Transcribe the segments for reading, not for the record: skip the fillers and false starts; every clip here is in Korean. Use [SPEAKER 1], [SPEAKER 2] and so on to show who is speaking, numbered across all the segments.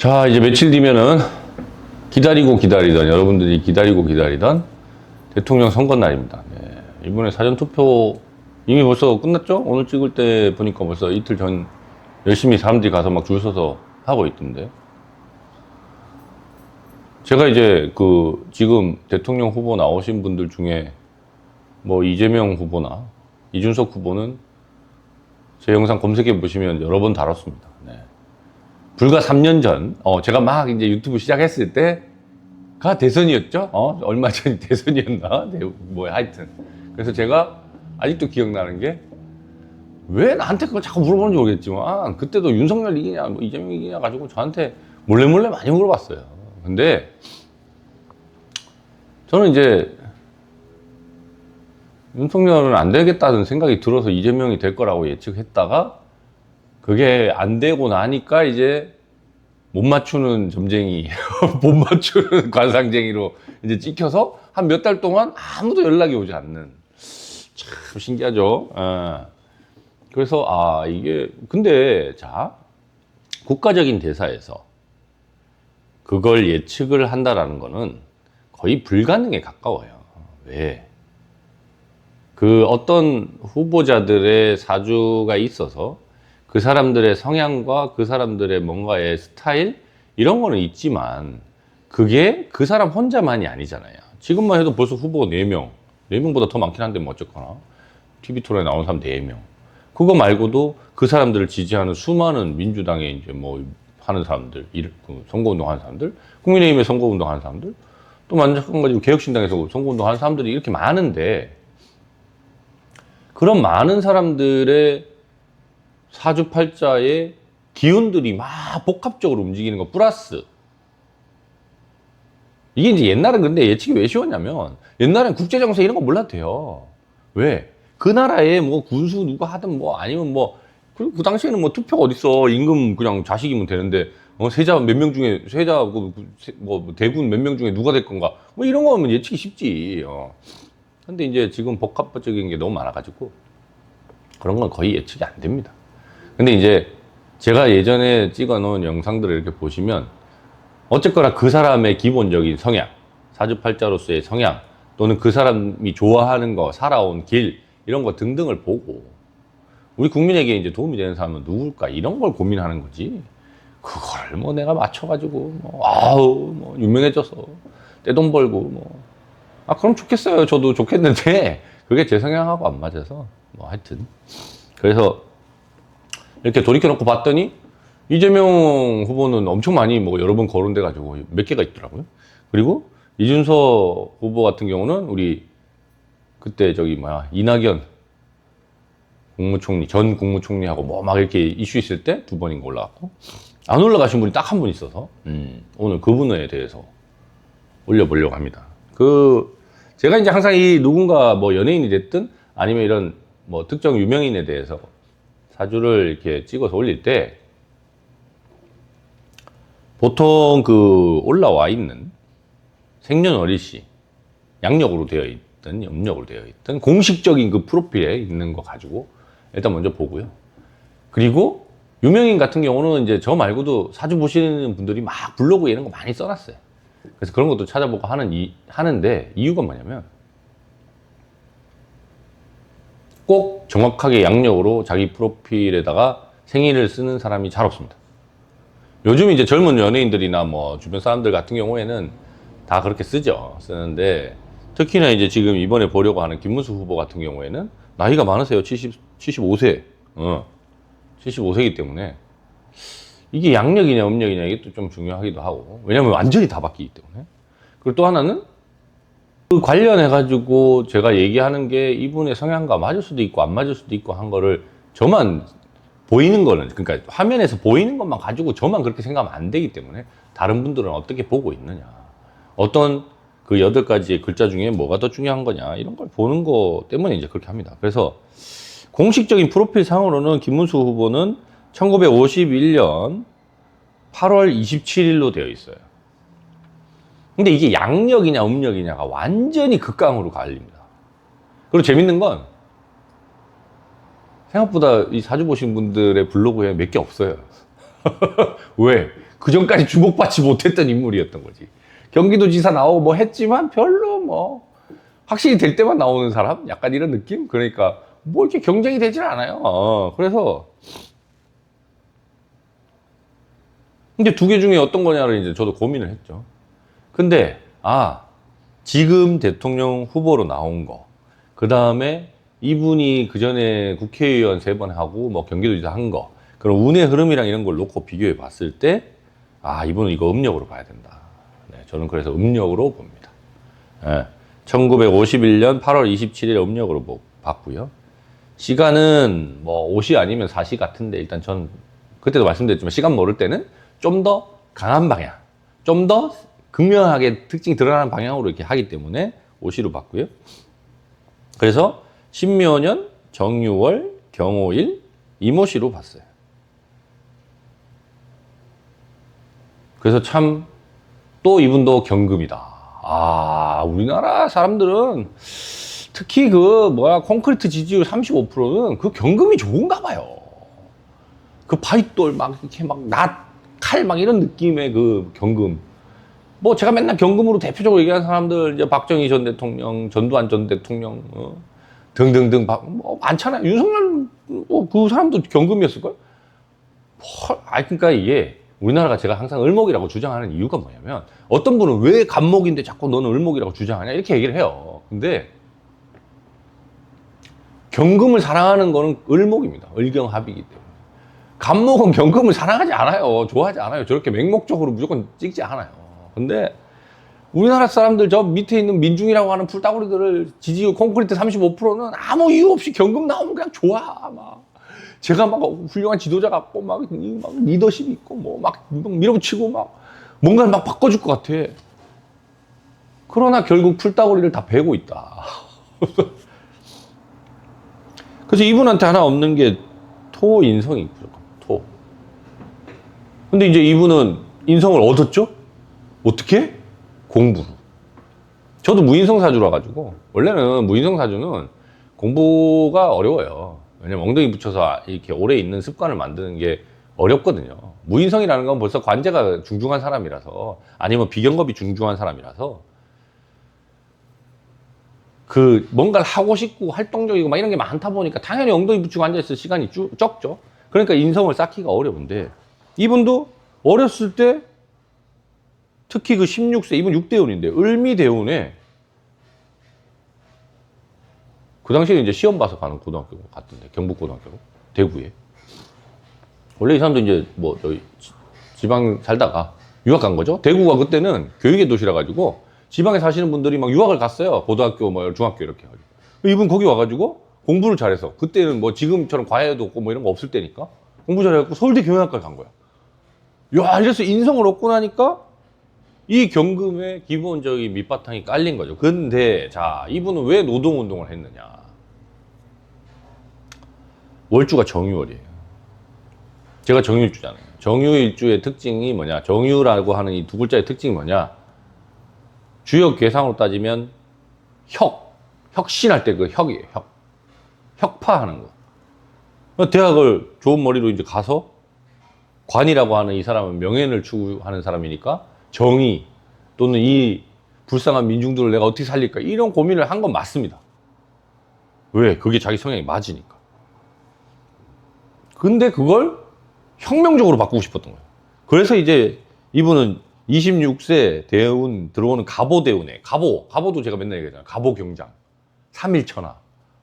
[SPEAKER 1] 자, 이제 며칠 뒤면은 기다리고 기다리던, 여러분들이 기다리고 기다리던 대통령 선거 날입니다. 네. 이번에 사전투표 이미 벌써 끝났죠? 오늘 찍을 때 보니까 벌써 이틀 전 열심히 사람들이 가서 막 줄 서서 하고 있던데. 제가 이제 지금 대통령 후보 나오신 분들 중에 뭐 이재명 후보나 이준석 후보는 제 영상 검색해 보시면 여러 번 다뤘습니다. 네. 불과 3년 전, 제가 막 이제 유튜브 시작했을 때가 대선이었죠? 얼마 전이 대선이었나? 네, 뭐, 하여튼. 그래서 제가 아직도 기억나는 게, 왜 나한테 그걸 자꾸 물어보는지 모르겠지만, 그때도 윤석열 이기냐, 뭐 이재명 이기냐 가지고 저한테 몰래 많이 물어봤어요. 근데, 저는 이제, 윤석열은 안 되겠다는 생각이 들어서 이재명이 될 거라고 예측했다가, 그게 안 되고 나니까 이제 못 맞추는 점쟁이, 못 맞추는 관상쟁이로 이제 찍혀서 한 몇 달 동안 아무도 연락이 오지 않는. 참 신기하죠. 그래서, 근데, 자, 국가적인 대사에서 그걸 예측을 한다라는 거는 거의 불가능에 가까워요. 왜? 어떤 후보자들의 사주가 있어서 그 사람들의 성향과 그 사람들의 뭔가의 스타일 이런 거는 있지만 그게 그 사람 혼자만이 아니잖아요. 지금만 해도 벌써 후보가 4명, 4명보다 더 많긴 한데 뭐 어쨌거나 TV토론에 나온 사람 4명. 그거 말고도 그 사람들을 지지하는 수많은 민주당에 이제 뭐 하는 사람들, 선거운동 하는 사람들, 국민의힘에 선거운동 하는 사람들, 또 마찬가지로 개혁신당에서 선거운동 하는 사람들이 이렇게 많은데 그런 많은 사람들의 사주팔자의 기운들이 막 복합적으로 움직이는 거 플러스 이게 이제 옛날엔 근데 예측이 왜 쉬웠냐면 옛날엔 국제정세 이런 거 몰라도 돼요. 왜? 그 나라에 뭐 군수 누가 하든 뭐 아니면 그 당시에는 뭐 투표가 어딨어. 임금 그냥 자식이면 되는데 세자 몇 명 중에 대군 몇 명 중에 누가 될 건가 뭐 이런 거면 예측이 쉽지. 근데 이제 지금 복합적인 게 너무 많아가지고 그런 건 거의 예측이 안 됩니다. 근데 이제 제가 예전에 찍어 놓은 영상들을 이렇게 보시면 어쨌거나 그 사람의 기본적인 성향, 사주팔자로서의 성향 또는 그 사람이 좋아하는 거, 살아온 길 이런 거 등등을 보고 우리 국민에게 이제 도움이 되는 사람은 누굴까 이런 걸 고민하는 거지. 그걸 뭐 내가 맞춰가지고 유명해져서 떼돈 벌고 그럼 좋겠어요. 저도 좋겠는데 그게 제 성향하고 안 맞아서 하여튼 그래서 이렇게 돌이켜놓고 봤더니 이재명 후보는 엄청 많이 여러 번 거론돼 가지고 몇 개가 있더라고요. 그리고 이준석 후보 같은 경우는 우리 그때 이낙연 국무총리 전 국무총리하고 막 이렇게 이슈 있을 때 2번인가 올라갔고 안 올라가신 분이 딱 한 분 있어서 오늘 그분에 대해서 올려보려고 합니다. 제가 이제 항상 누군가 연예인이 됐든 아니면 이런 특정 유명인에 대해서 사주를 이렇게 찍어서 올릴 때 보통 올라와 있는 생년월일시 양력으로 되어 있든 음력으로 되어 있든 공식적인 그 프로필에 있는 거 가지고 일단 먼저 보고요. 그리고 유명인 같은 경우는 이제 저 말고도 사주 보시는 분들이 막 블로그에 이런 거 많이 써놨어요. 그래서 그런 것도 찾아보고 하는데 이유가 뭐냐면 꼭 정확하게 양력으로 자기 프로필에다가 생일을 쓰는 사람이 잘 없습니다. 요즘 이제 젊은 연예인들이나 주변 사람들 같은 경우에는 다 그렇게 쓰는데 특히나 이제 지금 이번에 보려고 하는 김문수 후보 같은 경우에는 나이가 많으세요. 75세. 75세이기 때문에 이게 양력이냐 음력이냐 이게 또 좀 중요하기도 하고 왜냐면 완전히 다 바뀌기 때문에 그리고 또 하나는 관련해가지고 제가 얘기하는 게 이분의 성향과 맞을 수도 있고 안 맞을 수도 있고 한 거를 저만 보이는 거는 그러니까 화면에서 보이는 것만 가지고 저만 그렇게 생각하면 안 되기 때문에 다른 분들은 어떻게 보고 있느냐 어떤 8가지의 글자 중에 뭐가 더 중요한 거냐 이런 걸 보는 거 때문에 이제 그렇게 합니다. 그래서 공식적인 프로필 상으로는 김문수 후보는 1951년 8월 27일로 되어 있어요. 근데 이게 양력이냐 음력이냐가 완전히 극강으로 갈립니다. 그리고 재밌는 건 생각보다 이 사주 보신 분들의 블로그에 몇 개 없어요. 왜? 그 전까지 주목받지 못했던 인물이었던 거지. 경기도지사 나오고 뭐 했지만 별로 뭐 확실히 될 때만 나오는 사람? 약간 이런 느낌? 그러니까 뭐 이렇게 경쟁이 되질 않아요. 그래서 이제 두 개 중에 어떤 거냐를 이제 저도 고민을 했죠. 근데 지금 대통령 후보로 나온 거, 그 다음에 이분이 그 전에 국회의원 3번 하고 뭐 경기도지사 한 거, 그럼 운의 흐름이랑 이런 걸 놓고 비교해 봤을 때 이분은 이거 음력으로 봐야 된다. 네, 저는 그래서 음력으로 봅니다. 1951년 8월 27일 음력으로 봤고요. 시간은 뭐 5시 아니면 4시 같은데 일단 전 그때도 말씀드렸지만 시간 모를 때는 좀 더 강한 방향, 좀 더 극명하게 특징이 드러나는 방향으로 이렇게 하기 때문에 5시로 봤고요. 그래서 신묘년, 정유월, 경오일, 이모시로 봤어요. 그래서 참 또 이분도 경금이다. 우리나라 사람들은 특히 콘크리트 지지율 35%는 그 경금이 좋은가 봐요. 그 바위돌 이렇게 칼 이런 느낌의 그 경금. 뭐 제가 맨날 경금으로 대표적으로 얘기하는 사람들, 이제 박정희 전 대통령, 전두환 전 대통령, 등등등 뭐 많잖아요. 윤석열 그 사람도 경금이었을걸? 그러니까 이게 우리나라가 제가 항상 을목이라고 주장하는 이유가 뭐냐면, 어떤 분은 왜 간목인데 자꾸 너는 을목이라고 주장하냐 이렇게 얘기를 해요. 근데 경금을 사랑하는 거는 을목입니다. 을경합이기 때문에. 간목은 경금을 사랑하지 않아요. 좋아하지 않아요. 저렇게 맹목적으로 무조건 찍지 않아요. 근데 우리나라 사람들 저 밑에 있는 민중이라고 하는 풀따구리들을 지지율 콘크리트 35%는 아무 이유 없이 경금 나오면 그냥 좋아. 제가 훌륭한 지도자 같고 리더십 있고 밀어붙이고 뭔가를 바꿔줄 것 같아. 그러나 결국 풀따구리를 다 베고 있다. 그래서 이분한테 하나 없는 게 토인성이 부족합니다. 토. 근데 이제 이분은 인성을 얻었죠? 어떻게? 공부로. 저도 무인성 사주라 가지고, 원래는 무인성 사주는 공부가 어려워요. 왜냐면 엉덩이 붙여서 이렇게 오래 있는 습관을 만드는 게 어렵거든요. 무인성이라는 건 벌써 관제가 중중한 사람이라서, 아니면 비경겁이 중중한 사람이라서, 뭔가를 하고 싶고 활동적이고 이런 게 많다 보니까 당연히 엉덩이 붙이고 앉아있을 시간이 적죠. 그러니까 인성을 쌓기가 어려운데, 이분도 어렸을 때 특히 16세, 이분 6대운인데 을미대운에, 그 당시에 이제 시험 봐서 가는 고등학교 같은데, 경북고등학교로, 대구에. 원래 이 사람도 이제 저희 지방 살다가 유학 간 거죠. 대구가 그때는 교육의 도시라 가지고 지방에 사시는 분들이 유학을 갔어요. 고등학교, 중학교 이렇게 해가지고. 이분 거기 와가지고 공부를 잘해서, 그때는 지금처럼 과외도 없고 이런 거 없을 때니까 공부 잘해갖고 서울대 경영학과를 간 거야. 이래서 인성을 얻고 나니까 이 경금의 기본적인 밑바탕이 깔린 거죠. 근데 이분은 왜 노동운동을 했느냐. 월주가 정유월이에요. 제가 정유일주잖아요. 정유일주의 특징이 뭐냐. 정유라고 하는 이 두 글자의 특징이 뭐냐. 주역 계상으로 따지면 혁신할 때 혁이에요. 혁파하는 거. 대학을 좋은 머리로 이제 가서, 관이라고 하는 이 사람은 명예를 추구하는 사람이니까 정의 또는 이 불쌍한 민중들을 내가 어떻게 살릴까, 이런 고민을 한 건 맞습니다. 왜? 그게 자기 성향이 맞으니까. 근데 그걸 혁명적으로 바꾸고 싶었던 거예요. 그래서 이제 이분은 26세 대운 들어오는 갑오대운에, 갑오도 제가 맨날 얘기하잖아요. 갑오경장, 3일천하,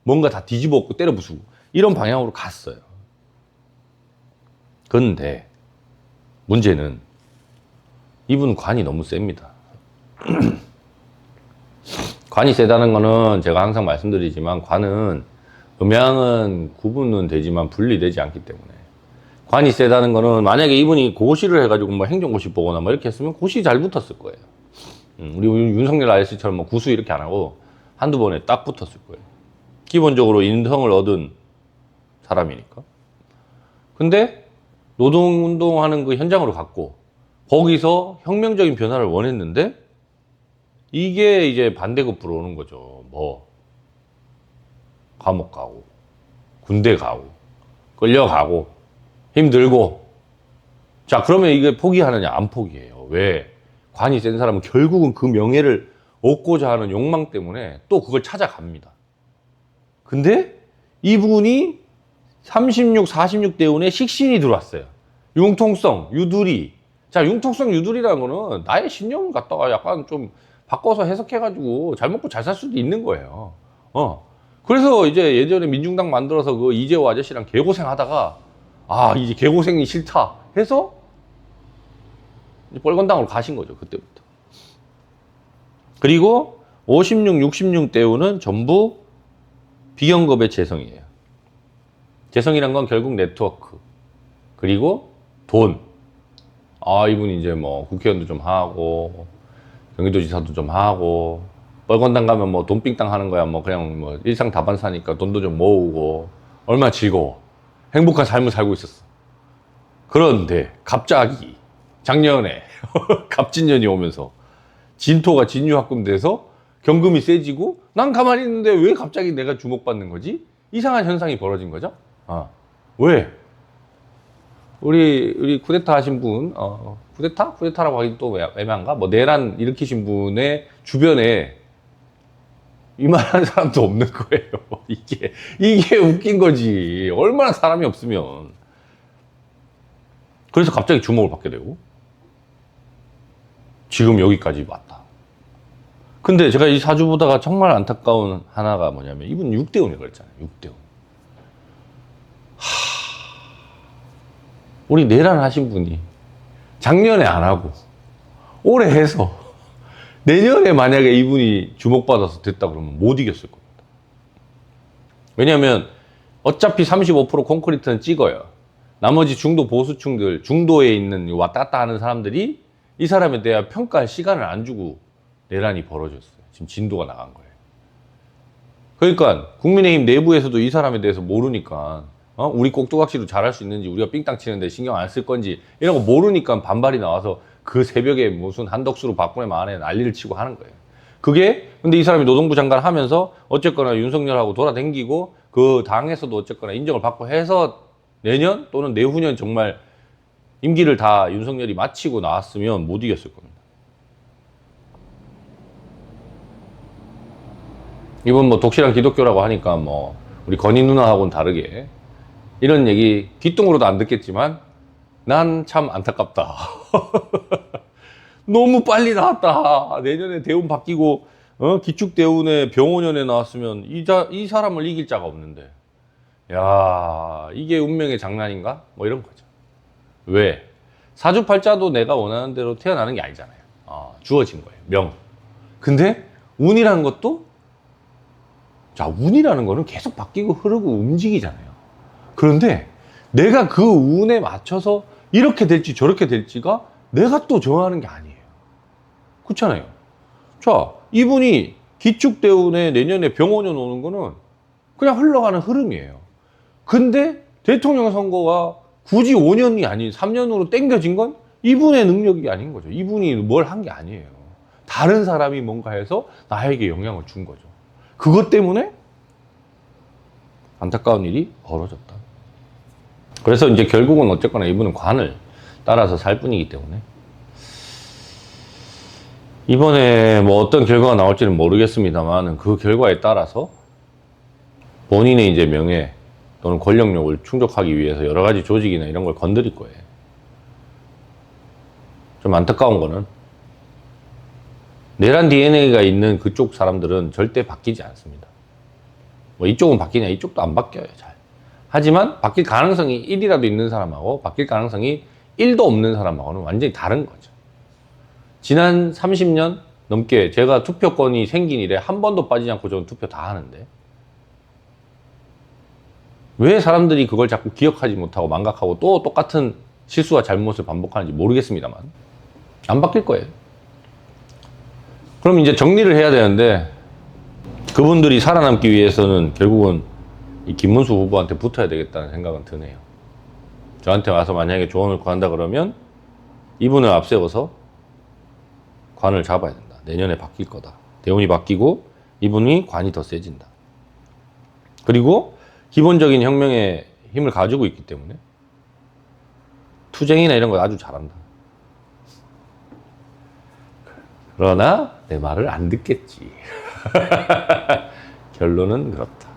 [SPEAKER 1] 뭔가 다 뒤집어 엎고 때려 부수고 이런 방향으로 갔어요. 그런데 문제는 이분 관이 너무 셉니다. 관이 세다는 거는 제가 항상 말씀드리지만, 관은 음양은 구분은 되지만 분리되지 않기 때문에, 관이 세다는 거는 만약에 이분이 고시를 해가지고 행정고시 보거나 이렇게 했으면 고시 잘 붙었을 거예요. 우리 윤석열 아저씨처럼 구수 이렇게 안 하고 한두 번에 딱 붙었을 거예요. 기본적으로 인성을 얻은 사람이니까. 근데 노동운동하는 그 현장으로 갔고, 거기서 혁명적인 변화를 원했는데, 이게 이제 반대급부로 오는 거죠. 감옥 가고, 군대 가고, 끌려가고, 힘들고, 자, 그러면 이게 포기하느냐? 안 포기해요. 왜? 관이 센 사람은 결국은 그 명예를 얻고자 하는 욕망 때문에 또 그걸 찾아갑니다. 근데 이분이 36, 46 대운에 식신이 들어왔어요. 융통성, 유두리. 자, 융통성, 유두리라는 거는 나의 신념을 갖다가 약간 좀 바꿔서 해석해가지고 잘 먹고 잘 살 수도 있는 거예요. 그래서 이제 예전에 민중당 만들어서 그 이재호 아저씨랑 개고생 하다가, 아, 이제 개고생이 싫다 해서 뻘건당으로 가신 거죠, 그때부터. 그리고 56, 66 대운은 전부 비경겁의 재성이에요. 재성이란 건 결국 네트워크, 그리고 돈. 아, 이분 이제 뭐 국회의원도 좀 하고, 경기도지사도 좀 하고, 뻘건당 가면 뭐 돈빙땅 하는 거야. 뭐 그냥 뭐 일상 다반사니까 돈도 좀 모으고, 얼마나 즐거워. 행복한 삶을 살고 있었어. 그런데 갑자기 작년에 갑진년이 오면서 진토가 진유합금 돼서 경금이 세지고, 난 가만히 있는데 왜 갑자기 내가 주목받는 거지? 이상한 현상이 벌어진 거죠. 왜? 우리 쿠데타 하신 분, 쿠데타? 쿠데타라고 하기 또 애매한가? 뭐 내란 일으키신 분의 주변에 이만한 사람도 없는 거예요. 이게 웃긴 거지. 얼마나 사람이 없으면. 그래서 갑자기 주목을 받게 되고, 지금 여기까지 왔다. 근데 제가 이 사주 보다가 정말 안타까운 하나가 뭐냐면, 이분 6대운이라고 그랬잖아요. 6대운. 우리 내란 하신 분이 작년에 안 하고 올해 해서 내년에 만약에 이분이 주목받아서 됐다 그러면 못 이겼을 겁니다. 왜냐하면 어차피 35% 콘크리트는 찍어요. 나머지 중도 보수층들, 중도에 있는 왔다 갔다 하는 사람들이 이 사람에 대한 평가할 시간을 안 주고 내란이 벌어졌어요. 지금 진도가 나간 거예요. 그러니까 국민의힘 내부에서도 이 사람에 대해서 모르니까, 우리 꼭두각시로 잘할 수 있는지, 우리가 삥땅 치는데 신경 안 쓸 건지 이런 거 모르니까 반발이 나와서 그 새벽에 무슨 한덕수로 박근혜 안에 난리를 치고 하는 거예요. 그게 근데 이 사람이 노동부 장관 하면서 어쨌거나 윤석열하고 돌아다니고 그 당에서도 어쨌거나 인정을 받고 해서 내년 또는 내후년 정말 임기를 다 윤석열이 마치고 나왔으면 못 이겼을 겁니다. 이분 뭐 독실한 기독교라고 하니까 뭐 우리 건희 누나하고는 다르게 이런 얘기 귓등으로도 안 듣겠지만 난 참 안타깝다. 너무 빨리 나왔다. 내년에 대운 바뀌고 기축대운에 병원년에 나왔으면 이 사람을 이길 자가 없는데, 야, 이게 운명의 장난인가? 뭐 이런 거죠. 왜? 사주팔자도 내가 원하는 대로 태어나는 게 아니잖아요. 주어진 거예요. 명. 근데 운이라는 것도, 자, 운이라는 거는 계속 바뀌고 흐르고 움직이잖아요. 그런데 내가 그 운에 맞춰서 이렇게 될지 저렇게 될지가 내가 또 정하는 게 아니에요. 그렇잖아요. 자, 이분이 기축대운에 내년에 병원년 오는 거는 그냥 흘러가는 흐름이에요. 근데 대통령 선거가 굳이 5년이 아닌 3년으로 땡겨진 건 이분의 능력이 아닌 거죠. 이분이 뭘 한 게 아니에요. 다른 사람이 뭔가 해서 나에게 영향을 준 거죠. 그것 때문에 안타까운 일이 벌어졌다. 그래서 이제 결국은 어쨌거나 이분은 관을 따라서 살 뿐이기 때문에 이번에 뭐 어떤 결과가 나올지는 모르겠습니다만 그 결과에 따라서 본인의 이제 명예 또는 권력력을 충족하기 위해서 여러 가지 조직이나 이런 걸 건드릴 거예요. 좀 안타까운 거는 내란 DNA가 있는 그쪽 사람들은 절대 바뀌지 않습니다. 뭐 이쪽은 바뀌냐, 이쪽도 안 바뀌어요, 잘. 하지만 바뀔 가능성이 1이라도 있는 사람하고 바뀔 가능성이 1도 없는 사람하고는 완전히 다른 거죠. 지난 30년 넘게 제가 투표권이 생긴 이래 한 번도 빠지지 않고 저는 투표 다 하는데 왜 사람들이 그걸 자꾸 기억하지 못하고 망각하고 또 똑같은 실수와 잘못을 반복하는지 모르겠습니다만 안 바뀔 거예요. 그럼 이제 정리를 해야 되는데 그분들이 살아남기 위해서는 결국은 이 김문수 후보한테 붙어야 되겠다는 생각은 드네요. 저한테 와서 만약에 조언을 구한다 그러면 이분을 앞세워서 관을 잡아야 된다. 내년에 바뀔 거다. 대운이 바뀌고 이분이 관이 더 세진다. 그리고 기본적인 혁명의 힘을 가지고 있기 때문에 투쟁이나 이런 거 아주 잘한다. 그러나 내 말을 안 듣겠지. 결론은 그렇다.